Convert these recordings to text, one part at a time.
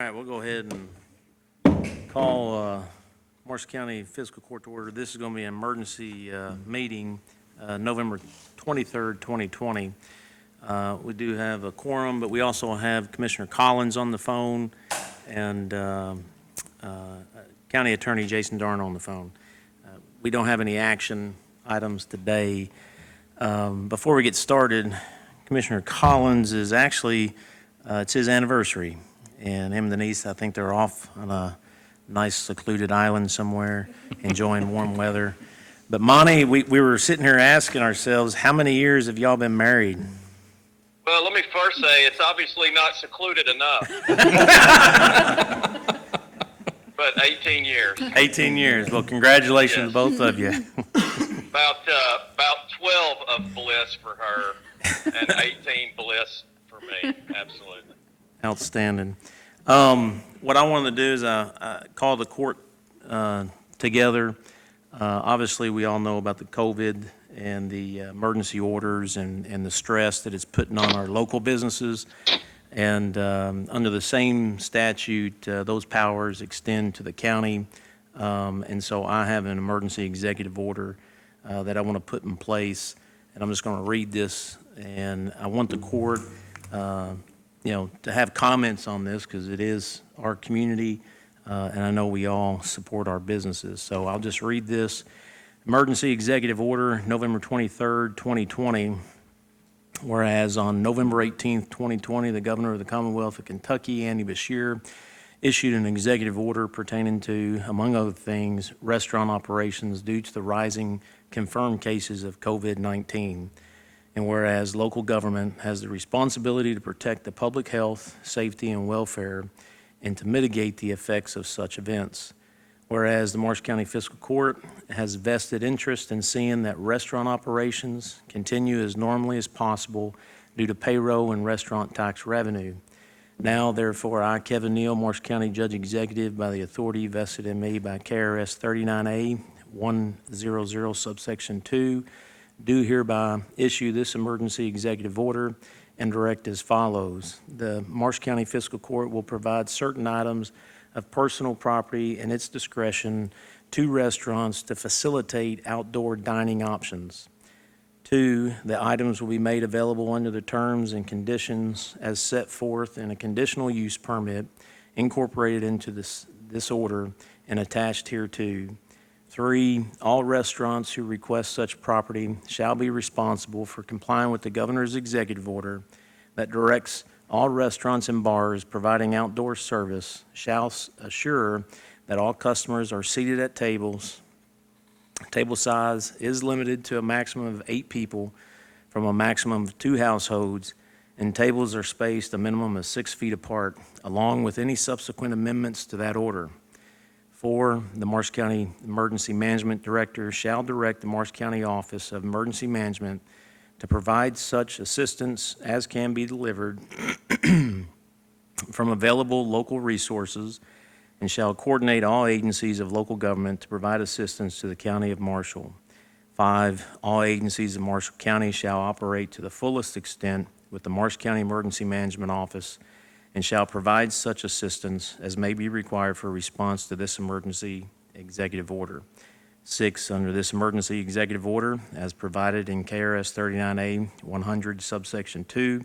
All right, we'll go ahead and call Marshall County Fiscal Court to order. This is going to be an emergency meeting, November 23rd, 2020. We do have a quorum, but we also have Commissioner Collins on the phone and County Attorney Jason Darn on the phone. We don't have any action items today. Before we get started, Commissioner Collins is actually, it's his anniversary. And him and Denise, I think they're off on a nice secluded island somewhere, enjoying warm weather. But Monty, we were sitting here asking ourselves, how many years have y'all been married? Well, let me first say it's obviously not secluded enough. But 18 years. 18 years. Well, congratulations to both of you. About 12 of bliss for her and 18 bliss for me. Absolutely. Outstanding. What I wanted to do is I call the court together. Obviously, we all know about the COVID and the emergency orders and the stress that it's putting on our local businesses. And under the same statute, those powers extend to the county. And so I have an emergency executive order that I want to put in place. And I'm just going to read this. And I want the court to have comments on this because it is our community, and I know we all support our businesses. So I'll just read this. Emergency Executive Order, November 23rd, 2020. Whereas on November 18th, 2020, the Governor of the Commonwealth of Kentucky, Andy Beshear, issued an executive order pertaining to, among other things, restaurant operations due to the rising confirmed cases of COVID-19. And whereas local government has the responsibility to protect the public health, safety, and welfare, and to mitigate the effects of such events. Whereas the Marshall County Fiscal Court has vested interest in seeing that restaurant operations continue as normally as possible due to payroll and restaurant tax revenue. Now, therefore, I, Kevin Neal, Marshall County Judge Executive, by the authority vested in me by KRS 39A 100 subsection 2, do hereby issue this emergency executive order and direct as follows. The Marshall County Fiscal Court will provide certain items of personal property in its discretion to restaurants to facilitate outdoor dining options. 2, the items will be made available under the terms and conditions as set forth in a conditional use permit incorporated into this order and attached hereto. 3, all restaurants who request such property shall be responsible for complying with the governor's executive order that directs all restaurants and bars providing outdoor service shall assure that all customers are seated at tables. Table size is limited to a maximum of 8 people from a maximum of 2 households, and tables are spaced a minimum of 6 feet apart, along with any subsequent amendments to that order. 4, the Marshall County Emergency Management Director shall direct the Marshall County Office of Emergency Management to provide such assistance as can be delivered from available local resources and shall coordinate all agencies of local government to provide assistance to the County of Marshall. 5, all agencies of Marshall County shall operate to the fullest extent with the Marshall County Emergency Management Office and shall provide such assistance as may be required for response to this emergency executive order. 6, under this emergency executive order, as provided in KRS 39A 100 subsection 2,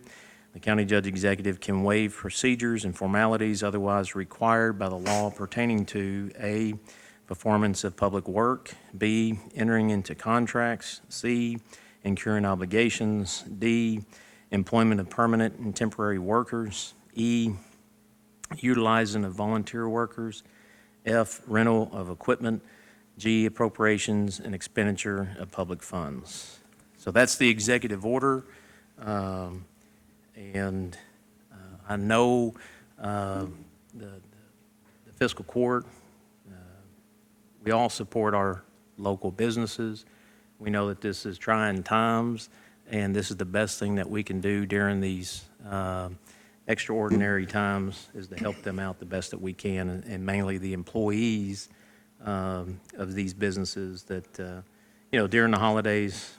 the county judge executive can waive procedures and formalities otherwise required by the law pertaining to A, performance of public work, B, entering into contracts, C, incurring obligations, D, employment of permanent and temporary workers, E, utilizing of volunteer workers, F, rental of equipment, G, appropriations and expenditure of public funds. So that's the executive order. And I know the fiscal court, we all support our local businesses. We know that this is trying times, and this is the best thing that we can do during these extraordinary times is to help them out the best that we can, and mainly the employees of these businesses that, during the holidays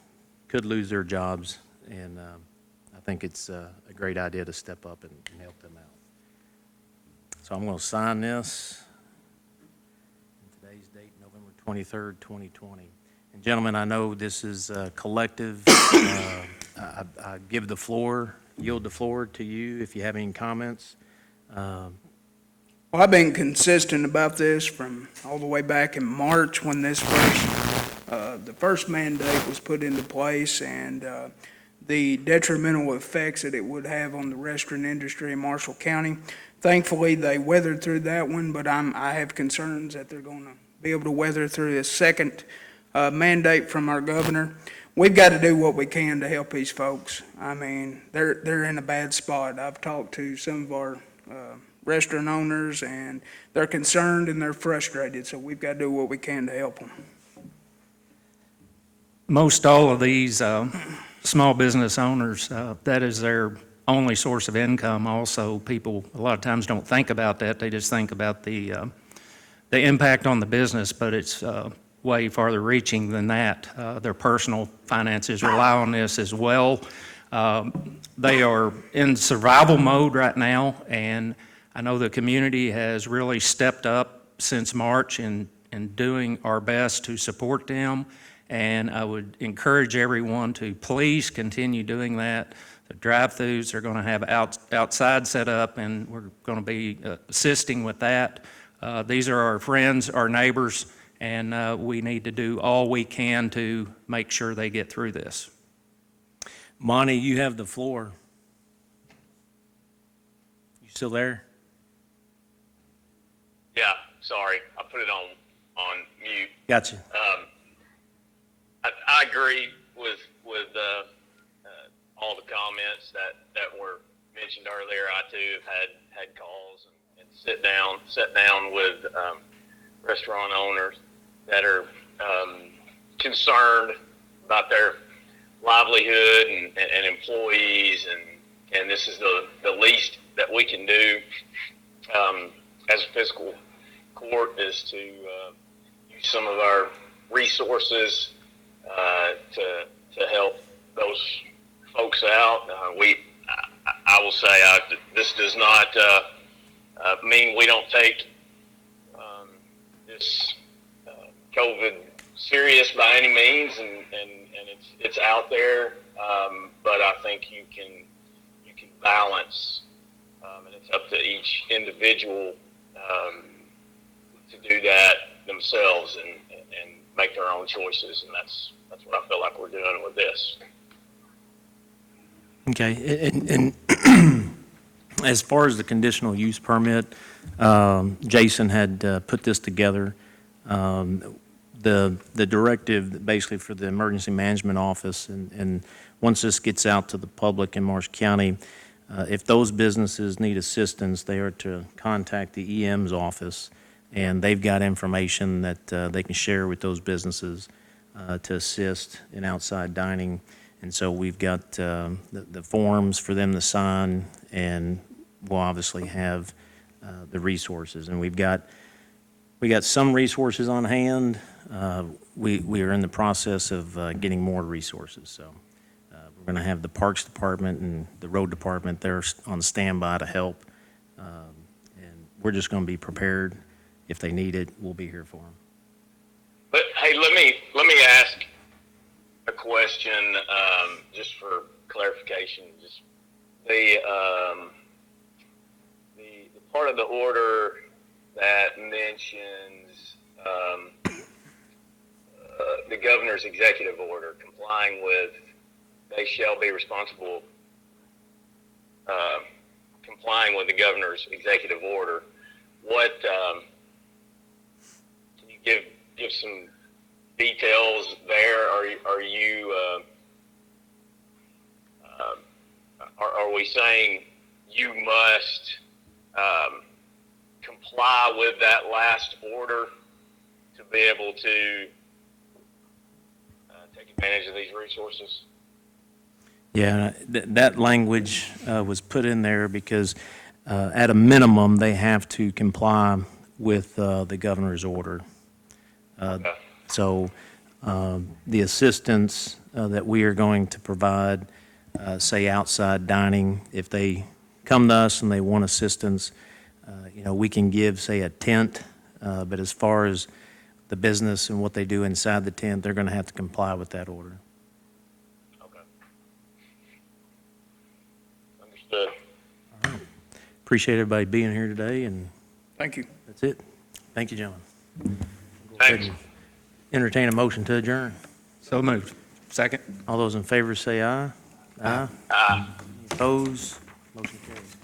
could lose their jobs. And I think it's a great idea to step up and help them out. So I'm going to sign this. Today's date, November 23rd, 2020. And gentlemen, I know this is collective. I give the floor, yield the floor to you if you have any comments. Well, I've been consistent about this from all the way back in March when the first mandate was put into place, and the detrimental effects that it would have on the restaurant industry in Marshall County. Thankfully, they weathered through that one, but I have concerns that they're going to be able to weather through a second mandate from our governor. We've got to do what we can to help these folks. I mean, they're in a bad spot. I've talked to some of our restaurant owners, and they're concerned and they're frustrated, so we've got to do what we can to help them. Most all of these small business owners, that is their only source of income. Also, people a lot of times don't think about that. They just think about the impact on the business, but it's way farther reaching than that. Their personal finances rely on this as well. They are in survival mode right now, and I know the community has really stepped up since March in doing our best to support them, and I would encourage everyone to please continue doing that. The drive-thrus are going to have outside set up, and we're going to be assisting with that. These are our friends, our neighbors, and we need to do all we can to make sure they get through this. Monty, you have the floor. You still there? Yeah, sorry, I put it on mute. Gotcha. I agree with all the comments that were mentioned earlier. I too have had calls and sit down with restaurant owners that are concerned about their livelihood and employees, and this is the least that we can do as a fiscal court is to use some of our resources to help those folks out. I will say this does not mean we don't take this COVID serious by any means, and it's out there, but I think you can balance, and it's up to each individual to do that themselves and make their own choices, and that's what I feel like we're doing with this. Okay, and as far as the conditional use permit, Jason had put this together. The directive basically for the emergency management office, and once this gets out to the public in Marshall County, if those businesses need assistance, they are to contact the EM's office, and they've got information that they can share with those businesses to assist in outside dining. And so we've got the forms for them to sign, and we'll obviously have the resources. And we got some resources on hand. We are in the process of getting more resources. So we're going to have the Parks Department and the Road Department there on standby to help. And we're just going to be prepared. If they need it, we'll be here for them. But hey, let me ask a question, just for clarification. Just the part of the order that mentions the governor's executive order, complying with, they shall be responsible, complying with the governor's executive order. What can you give some details there? Are we saying you must comply with that last order to be able to take advantage of these resources? Yeah, that language was put in there because at a minimum, they have to comply with the governor's order. Okay. So the assistance that we are going to provide, say outside dining, if they come to us and they want assistance, we can give, say, a tent, but as far as the business and what they do inside the tent, they're going to have to comply with that order. Okay. Understood. Appreciate everybody being here today, and Thank you. that's it. Thank you, gentlemen. Thanks. Entertain a motion to adjourn. So moved. Second? All those in favor say aye. Aye. Aye. Opposed? Motion carries.